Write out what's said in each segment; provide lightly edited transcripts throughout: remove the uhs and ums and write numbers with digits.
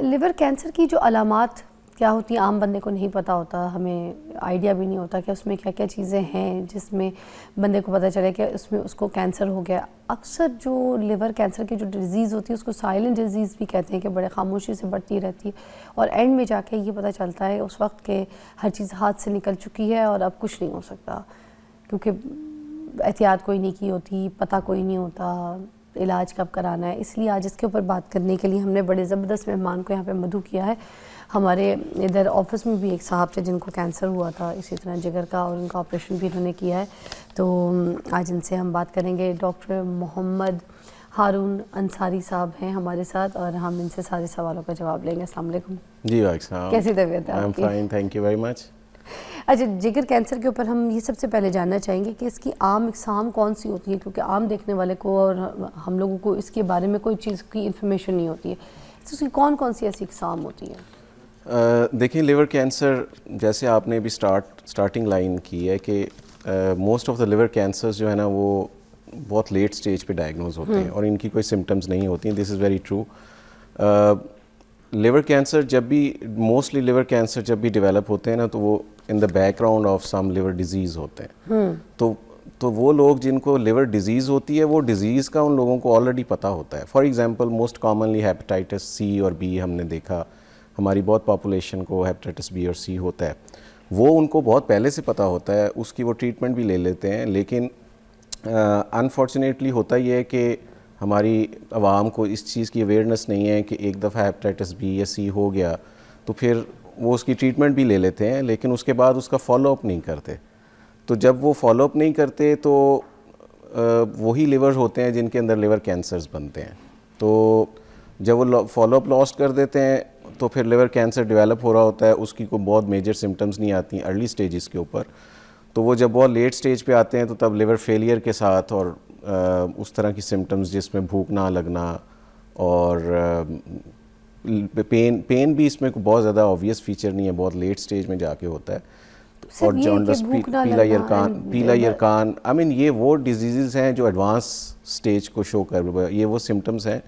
Liver cancer کی جو علامات کیا ہوتی ہیں عام بندے کو نہیں پتہ ہوتا, ہمیں آئیڈیا بھی نہیں ہوتا کہ اس میں کیا کیا چیزیں ہیں جس میں بندے کو پتہ چلے کہ اس کو کینسر ہو گیا. اکثر جو لیور کینسر کی جو ڈیزیز ہوتی ہے اس کو سائلنٹ ڈیزیز بھی کہتے ہیں کہ بڑے خاموشی سے بڑھتی رہتی ہے اور اینڈ میں جا کے یہ پتہ چلتا ہے اس وقت کہ ہر چیز ہاتھ سے نکل چکی ہے اور اب کچھ نہیں ہو سکتا, کیونکہ احتیاط کوئی نہیں کی ہوتی, پتہ کوئی نہیں ہوتا علاج کب کرانا ہے. اس لیے آج اس کے اوپر بات کرنے کے لیے ہم نے بڑے زبردست مہمان کو یہاں پہ مدعو کیا ہے. ہمارے ادھر آفس میں بھی ایک صاحب تھے جن کو کینسر ہوا تھا اسی طرح جگر کا, اور ان کا آپریشن بھی انہوں نے کیا ہے. تو آج ان سے ہم بات کریں گے. ڈاکٹر محمد ہارون انصاری صاحب ہیں ہمارے ساتھ اور ہم ان سے سارے سوالوں کا جواب لیں گے. السلام علیکم. جی وعلیکم السلام. کیسی طبیعت ہے آپ کی؟ Fine, thank you very much. اچھا, جگر کینسر کے اوپر ہم یہ سب سے پہلے جاننا چاہیں گے کہ اس کی عام اقسام کون سی ہوتی ہے, کیونکہ عام دیکھنے والے کو اور ہم لوگوں کو اس کے بارے میں کوئی چیز کی انفارمیشن نہیں ہوتی ہے. اس کی کون کون سی ایسی اقسام ہوتی ہیں؟ دیکھیں لیور کینسر جیسے آپ نے بھی اسٹارٹنگ لائن کی ہے کہ most of the liver cancers جو ہے نا وہ بہت لیٹ سٹیج پہ ڈائگنوز ہوتے ہیں اور ان کی کوئی سمٹمز نہیں ہوتی ہیں. This is very true. Liver cancer جب بھی موسٹلی لیور کینسر جب بھی ڈیولپ ہوتے ہیں نا تو وہ in the background of some liver disease ہوتے ہیں. تو وہ لوگ جن کو لیور ڈیزیز ہوتی ہے وہ ڈیزیز کا ان لوگوں کو آلریڈی پتہ ہوتا ہے. For example most commonly hepatitis C اور بی ہم نے دیکھا, ہماری بہت پاپولیشن کو ہیپیٹائٹس بی اور سی ہوتا ہے, وہ ان کو بہت پہلے سے پتہ ہوتا ہے, اس کی وہ ٹریٹمنٹ بھی لے لیتے ہیں. لیکن انفارچونیٹلی ہوتا یہ ہے کہ ہماری عوام کو اس چیز کی اویئرنیس نہیں ہے کہ ایک دفعہ ہیپیٹائٹس بی یا سی ہو گیا تو پھر وہ اس کی ٹریٹمنٹ بھی لے لیتے ہیں لیکن اس کے بعد اس کا فالو اپ نہیں کرتے. تو جب وہ فالو اپ نہیں کرتے تو وہی لیور ہوتے ہیں جن کے اندر لیور کینسرز بنتے ہیں. تو جب وہ فالو اپ لاسٹ کر دیتے ہیں تو پھر لیور کینسر ڈیولپ ہو رہا ہوتا ہے, اس کی کوئی بہت میجر سمٹمز نہیں آتی ارلی سٹیجز کے اوپر. تو وہ جب بہت لیٹ سٹیج پہ آتے ہیں تو تب لیور فیلئر کے ساتھ اور اس طرح کی سمٹمز جس میں بھوک نہ لگنا اور پین بھی اس میں کوئی بہت زیادہ آبویس فیچر نہیں ہے, بہت لیٹ سٹیج میں جا کے ہوتا ہے. اور جانڈس, پیلا یرکان, آئی مین یہ وہ ڈیزیزز ہیں جو ایڈوانس سٹیج کو شو کر, یہ وہ سمٹمز ہیں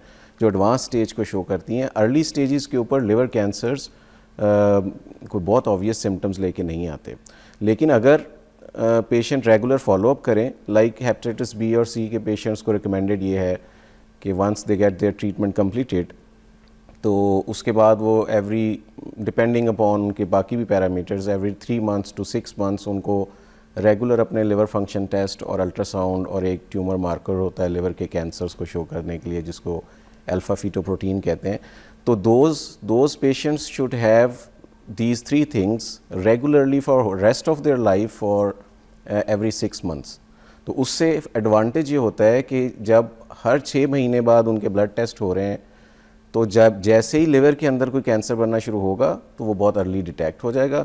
جو ایڈوانس سٹیج کو شو کرتی ہیں. ارلی سٹیجز کے اوپر لیور کینسرز کوئی بہت آبویس سمٹمز لے کے نہیں آتے. لیکن اگر پیشنٹ ریگولر فالو اپ کریں, لائک ہیپیٹائٹس بی اور سی کے پیشنٹس کو ریکمینڈڈ یہ ہے کہ once they get their treatment completed تو اس کے بعد وہ ایوری ڈپینڈنگ اپون ان کے باقی بھی parameters every 3 months to 6 months ان کو ریگولر اپنے لیور فنکشن ٹیسٹ اور الٹرا ساؤنڈ اور ایک ٹیومر مارکر ہوتا ہے لیور کے کینسرز کو شو کرنے کے لیے جس کو الفا فیٹوپروٹین کہتے ہیں. تو those patients should have these 3 things regularly for rest of their life for every 6 months. تو اس سے ایڈوانٹیج یہ ہوتا ہے کہ جب ہر 6 مہینے بعد ان کے بلڈ ٹیسٹ ہو رہے ہیں تو جب جیسے ہی لیور کے اندر کوئی کینسر بننا شروع ہوگا تو وہ بہت ارلی ڈیٹیکٹ ہو جائے گا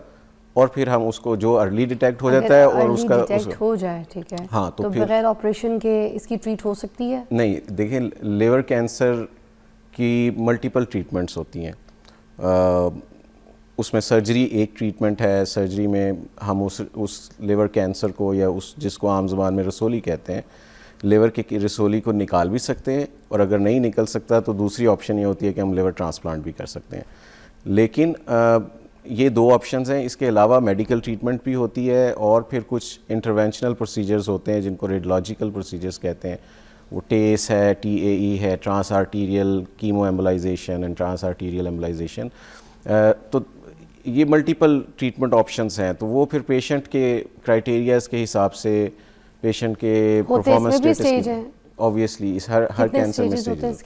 اور پھر ہم اس کو جو ارلی ڈیٹیکٹ ہو جاتا ہے اور اس کا ڈیٹیکٹ ہو جائے ٹھیک ہے ہاں تو بغیر آپریشن کے اس کی ٹریٹ ہو سکتی ہے؟ نہیں, دیکھیں لیور کینسر کی ملٹیپل ٹریٹمنٹس ہوتی ہیں. اس میں سرجری ایک ٹریٹمنٹ ہے. سرجری میں ہم اس لیور کینسر کو یا اس جس کو عام زبان میں رسولی کہتے ہیں لیور کے رسولی کو نکال بھی سکتے ہیں اور اگر نہیں نکل سکتا تو دوسری آپشن یہ ہوتی ہے کہ ہم لیور ٹرانسپلانٹ بھی کر سکتے ہیں. لیکن یہ 2 آپشنز ہیں. اس کے علاوہ میڈیکل ٹریٹمنٹ بھی ہوتی ہے اور پھر کچھ انٹروینشنل پروسیجرز ہوتے ہیں جن کو ریڈیولوجیکل پروسیجرز کہتے ہیں. وہ ٹیس ہے, TAE ہے, trans arterial chemo embolisation and trans arterial embolisation. تو یہ ملٹیپل ٹریٹمنٹ آپشنز ہیں. تو وہ پھر پیشنٹ کے کرائٹیریاز کے حساب سے پیشنٹ کے پرفارمنس اسٹیٹس اوبویسلی ہر کینسر میں اسٹیجز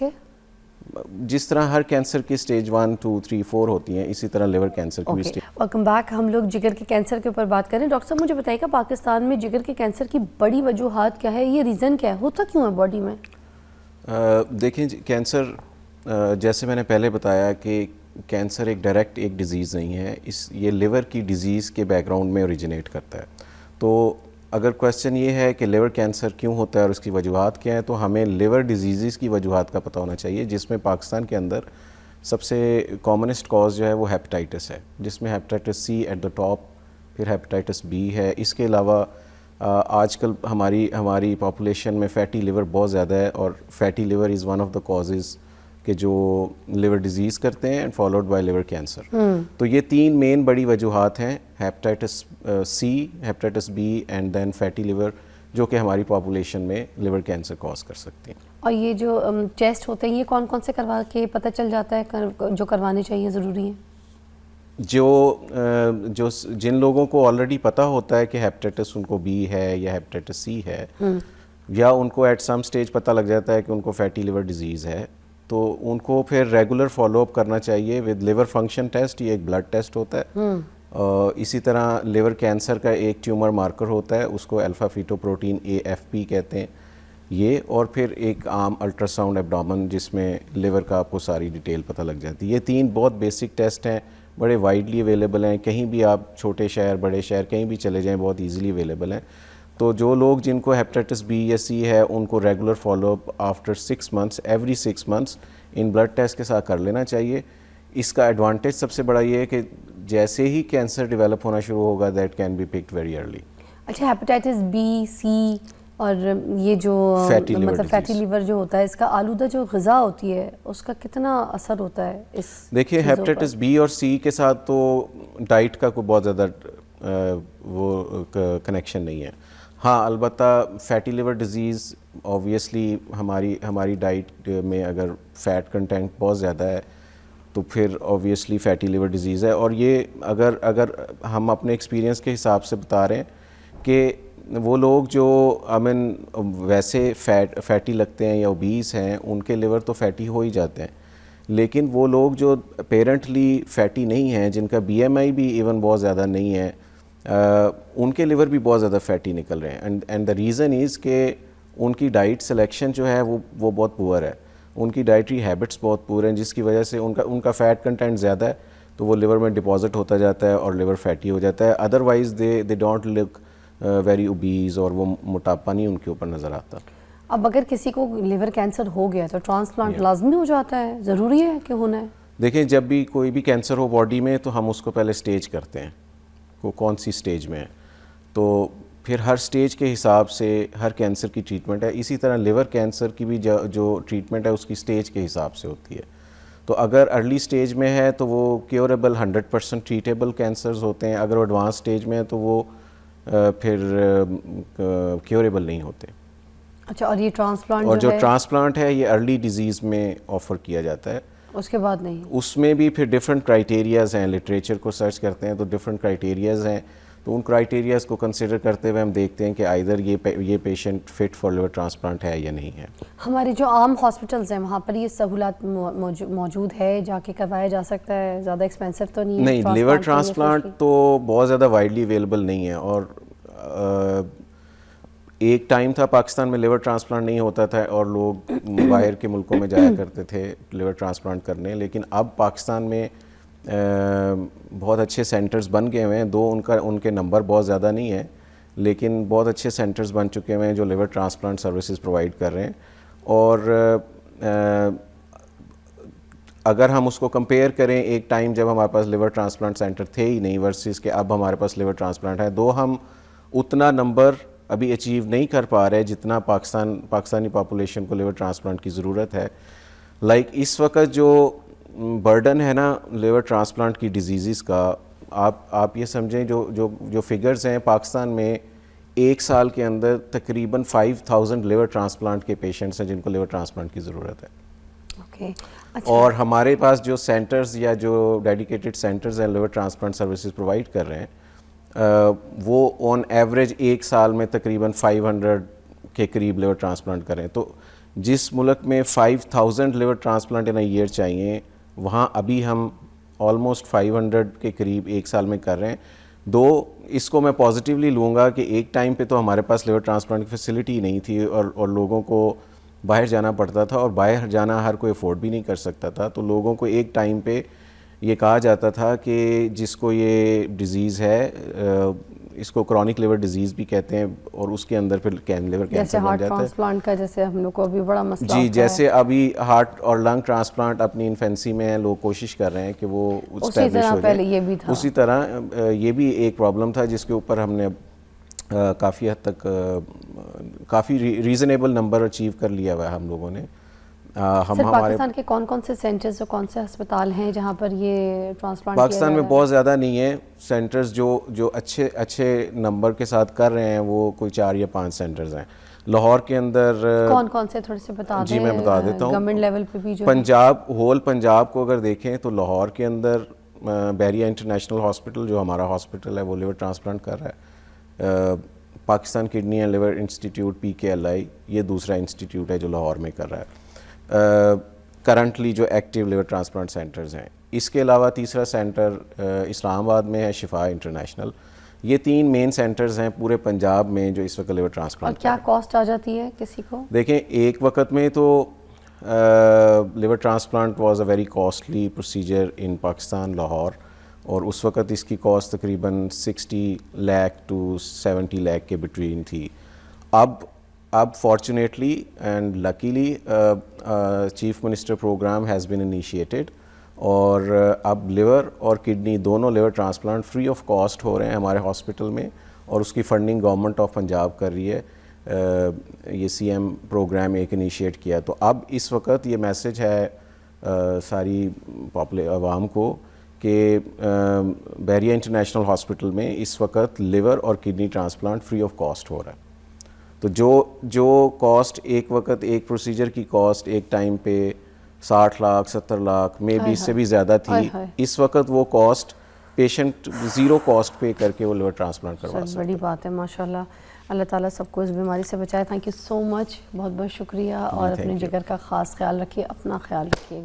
جس طرح ہر کینسر کی اسٹیج 1 2 3 4 ہوتی ہیں اسی طرح لیور کینسر کی بھی اسٹیج. Welcome back. ہم لوگ جگر کے کینسر کے اوپر بات کریں. ڈاکٹر صاحب مجھے بتائیے گا پاکستان میں جگر کے کینسر کی بڑی وجوہات کیا ہے, یہ ریزن کیا ہے, ہوتا کیوں ہے باڈی میں؟ دیکھیں کینسر جیسے میں نے پہلے بتایا کہ کینسر ایک ڈائریکٹ ایک ڈیزیز نہیں ہے, یہ لیور کی ڈیزیز کے بیک گراؤنڈ میں اوریجنیٹ کرتا ہے. تو اگر کویسچن یہ ہے کہ لیور کینسر کیوں ہوتا ہے اور اس کی وجوہات کیا ہیں تو ہمیں لیور ڈیزیزز کی وجوہات کا پتہ ہونا چاہیے, جس میں پاکستان کے اندر سب سے کامنسٹ کاز جو ہے وہ ہیپیٹائٹس ہے, جس میں hepatitis C at the top, پھر ہیپیٹائٹس بی ہے. اس کے علاوہ آج کل ہماری پاپولیشن میں فیٹی لیور بہت زیادہ ہے اور fatty liver is one of the causes کہ جو لیور ڈیزیز کرتے ہیں and followed by liver cancer. تو یہ 3 مین بڑی وجوہات ہیں, hepatitis C, hepatitis B and then fatty liver, جو کہ ہماری پاپولیشن میں لیور کینسر کاز کر سکتے ہیں. اور یہ جو ٹیسٹ ہوتے ہیں یہ کون کون سے کروا کے پتہ چل جاتا ہے جو کروانے چاہیے, ضروری ہیں؟ جو جن لوگوں کو آلریڈی پتہ ہوتا ہے کہ ہیپیٹائٹس ان کو بی ہے یا ہیپیٹائٹس سی ہے, یا ان کو ایٹ سم سٹیج پتہ لگ جاتا ہے کہ ان کو فیٹی لیور ڈیزیز ہے, تو ان کو پھر ریگولر فالو اپ کرنا چاہیے ود لیور فنکشن ٹیسٹ. یہ ایک بلڈ ٹیسٹ ہوتا ہے. اسی طرح لیور کینسر کا ایک ٹیومر مارکر ہوتا ہے, اس کو الفا فیٹو پروٹین AFP کہتے ہیں یہ, اور پھر ایک عام الٹرا ساؤنڈ ایبڈومن جس میں لیور کا آپ کو ساری ڈیٹیل پتہ لگ جاتی ہے. یہ 3 بہت بیسک ٹیسٹ ہیں, بڑے وائڈلی اویلیبل ہیں, کہیں بھی آپ چھوٹے شہر بڑے شہر کہیں بھی چلے جائیں بہت ایزیلی اویلیبل ہیں. تو جو لوگ جن کو ہیپیٹائٹس بی یا سی ہے ان کو regular follow up after 6 months, every 6 months ان بلڈ ٹیسٹ کے ساتھ کر لینا چاہیے. اس کا ایڈوانٹیج سب سے بڑا یہ ہے کہ جیسے ہی کینسر ڈیولپ ہونا شروع ہوگا that can be picked very early. اچھا, ہیپیٹائٹس بی, سی اور یہ جو مطلب فیٹی لیور جو ہوتا ہے, اس کا آلودہ جو غذا ہوتی ہے اس کا کتنا اثر ہوتا ہے اس؟ دیکھیے ہیپیٹائٹس بی اور سی کے ساتھ تو ڈائٹ کا کوئی بہت زیادہ وہ کنیکشن نہیں ہے. ہاں البتہ فیٹی لیور ڈیزیز آبویسلی ہماری ڈائٹ میں اگر فیٹ کنٹینٹ بہت زیادہ ہے تو پھر آبویسلی فیٹی لیور ڈیزیز ہے. اور یہ اگر ہم اپنے ایکسپیرینس کے حساب سے بتا رہے ہیں کہ وہ لوگ جو ویسے فیٹی لگتے ہیں یا اوبیس ہیں ان کے لیور تو فیٹی ہو ہی جاتے ہیں, لیکن وہ لوگ جو پیرنٹلی فیٹی نہیں ہیں, جن کا BMI بھی ایون بہت زیادہ نہیں ہے, ان کے لیور بھی بہت زیادہ فیٹی نکل رہے ہیں. اینڈ دا ریزن از کہ ان کی ڈائٹ سلیکشن جو ہے وہ بہت پور ہے, ان کی ڈائٹری ہیبٹس بہت پور ہیں, جس کی وجہ سے ان کا فیٹ کنٹینٹ زیادہ ہے تو وہ لیور میں ڈپازٹ ہوتا جاتا ہے اور لیور فیٹی ہو جاتا ہے. Otherwise they don't look very obese, اور وہ موٹاپا نہیں ان کے اوپر نظر آتا. اب اگر کسی کو لیور کینسر ہو گیا تو ٹرانسپلانٹ لازمی ہو جاتا ہے, ضروری ہے کہ ہونا ہے؟ دیکھیں جب بھی کوئی بھی کینسر ہو باڈی میں تو ہم اس کو پہلے سٹیج کرتے ہیں, وہ کون سی سٹیج میں ہے, تو پھر ہر سٹیج کے حساب سے ہر کینسر کی ٹریٹمنٹ ہے. اسی طرح لیور کینسر کی بھی جو ٹریٹمنٹ ہے اس کی سٹیج کے حساب سے ہوتی ہے. تو اگر ارلی سٹیج میں ہے تو وہ کیوریبل 100% ٹریٹیبل کینسرز ہوتے ہیں, اگر وہ ایڈوانس سٹیج میں ہے تو وہ پھر کیوریبل نہیں ہوتے. اچھا, اور یہ ٹرانسپلانٹ اور جو ٹرانسپلانٹ ہے یہ ارلی ڈیزیز میں آفر کیا جاتا ہے, اس کے بعد نہیں. اس میں بھی پھر ڈفرینٹ کرائیٹیریاز ہیں, لٹریچر کو سرچ کرتے ہیں تو ڈفرینٹ کرائیٹیریاز ہیں, تو ان کرائیٹیریاز کو کنسیڈر کرتے ہوئے ہم دیکھتے ہیں کہ آئیدر یہ patient fit for liver transplant ہے یا نہیں ہے. ہمارے جو عام ہاسپٹلز ہیں وہاں پر یہ سہولت موجود ہے, جا کے کروایا جا سکتا ہے, زیادہ ایکسپینسو تو نہیں ہے؟ نہیں, لیور ٹرانسپلانٹ تو بہت زیادہ وائڈلی اویلیبل نہیں ہے, اور ایک ٹائم تھا پاکستان میں لیور ٹرانسپلانٹ نہیں ہوتا تھا اور لوگ باہر کے ملکوں میں جایا کرتے تھے لیور ٹرانسپلانٹ کرنے, لیکن اب پاکستان میں بہت اچھے سینٹرز بن گئے ہوئے ہیں. ان کے نمبر بہت زیادہ نہیں ہیں, لیکن بہت اچھے سینٹرز بن چکے ہوئے ہیں جو لیور ٹرانسپلانٹ سروسز پرووائڈ کر رہے ہیں. اور اگر ہم اس کو کمپیئر کریں ایک ٹائم جب ہمارے پاس لیور ٹرانسپلانٹ سینٹر تھے ہی نہیں ورسز کہ اب ہمارے پاس لیور ٹرانسپلانٹ ہے, دو ہم اتنا نمبر ابھی اچیو نہیں کر پا رہے جتنا پاکستانی پاپولیشن کو لیور ٹرانسپلانٹ کی ضرورت ہے. اس وقت جو برڈن ہے نا لیور ٹرانسپلانٹ کی ڈیزیزز کا, آپ یہ سمجھیں جو فگرز ہیں پاکستان میں ایک سال کے اندر تقریباً 5000 لیور ٹرانسپلانٹ کے پیشنٹس ہیں جن کو لیور ٹرانسپلانٹ کی ضرورت ہے. اور ہمارے پاس جو سینٹرز یا جو ڈیڈیکیٹڈ سینٹرز ہیں لیور ٹرانسپلانٹ سروسز پرووائڈ کر رہے ہیں وہ آن ایوریج ایک سال میں تقریباً 500 کے قریب لیور ٹرانسپلانٹ کریں. تو جس ملک میں 5000 liver transplant in a year چاہیے وہاں ابھی ہم آلموسٹ 500 کے قریب ایک سال میں کر رہے ہیں. اس کو میں پازیٹیولی لوں گا کہ ایک ٹائم پہ تو ہمارے پاس لیور ٹرانسپلانٹ کی فیسلٹی نہیں تھی اور لوگوں کو باہر جانا پڑتا تھا, اور باہر جانا ہر کوئی افورڈ بھی نہیں کر سکتا تھا. تو لوگوں کو ایک ٹائم پہ یہ کہا جاتا تھا کہ جس کو یہ ڈیزیز ہے اس کو کرونک لیور ڈیزیز بھی کہتے ہیں, اور اس کے اندر پھر لیور کینسر بن جاتا ہے. جیسے ہارٹ ٹرانسپلانٹ کا جیسے ہم لوگ کو ابھی بڑا مسئلہ جی, جیسے ابھی ہارٹ اور لنگ ٹرانسپلانٹ اپنی انفینسی میں ہیں, لوگ کوشش کر رہے ہیں کہ وہ اسٹیبلش ہو جائے. اسی طرح یہ بھی ایک پرابلم تھا جس کے اوپر ہم نے کافی حد تک کافی ریزنیبل نمبر اچیو کر لیا ہوا ہے ہم لوگوں نے. سر پاکستان کے کون کون سے سینٹرز اور کون سے ہسپتال ہیں جہاں پر یہ ٹرانسپلانٹ پاکستان میں بہت زیادہ نہیں ہے سینٹرز جو اچھے نمبر کے ساتھ کر رہے ہیں وہ کوئی 4 یا 5 سینٹرز ہیں. لاہور کے اندر کون سے تھوڑے سے بتا دیں. جی میں بتا دیتا ہوں. گورنمنٹ لیول پہ بھی جو پنجاب کو اگر دیکھیں تو لاہور کے اندر بحریہ انٹرنیشنل ہاسپٹل جو ہمارا ہاسپٹل ہے وہ لیور ٹرانسپلانٹ کر رہا ہے. Pakistan kidney and liver institute PKLI یہ دوسرا انسٹیٹیوٹ ہے جو لاہور میں کر رہا ہے کرنٹلی جو ایکٹیو لیور ٹرانسپلانٹ سینٹرز ہیں. اس کے علاوہ تیسرا سینٹر اسلام آباد میں ہے شفا انٹرنیشنل. یہ 3 مین سینٹرز ہیں پورے پنجاب میں جو اس وقت لیور ٹرانسپلانٹ. اور کیا کاسٹ آ جاتی ہے کسی کو؟ دیکھیں ایک وقت میں تو liver transplant was a very costly procedure in Pakistan Lahore, اور اس وقت اس کی کاسٹ تقریباً 60 لاکھ to 70 لاکھ کے بٹوین تھی. اب fortunately and luckily chief minister programme has been initiated, اور اب لیور اور کڈنی دونوں liver transplant free of cost ہو رہے ہیں ہمارے ہاسپٹل میں, اور اس کی فنڈنگ گورنمنٹ آف پنجاب کر رہی ہے. یہ CM پروگرام ایک انیشیٹ کیا. تو اب اس وقت یہ میسج ہے ساری عوام کو کہ بحریہ انٹرنیشنل ہاسپٹل میں اس وقت لیور اور kidney transplant free of cost ہو رہا ہے. تو جو کاسٹ ایک وقت ایک پروسیجر کی کاسٹ ایک ٹائم پہ 60 لاکھ 70 لاکھ میں بھی اس سے بھی زیادہ تھی, اس وقت وہ کاسٹ پیشنٹ 0 کاسٹ پے کر کے وہ لیور ٹرانسپلانٹ کروا سکتا ہے. بڑی بات ہے ماشاء اللہ. اللہ تعالیٰ سب کو اس بیماری سے بچائے. تھینک یو سو مچ, بہت بہت شکریہ, اور اپنے جگر کا خاص خیال رکھیے, اپنا خیال رکھیے.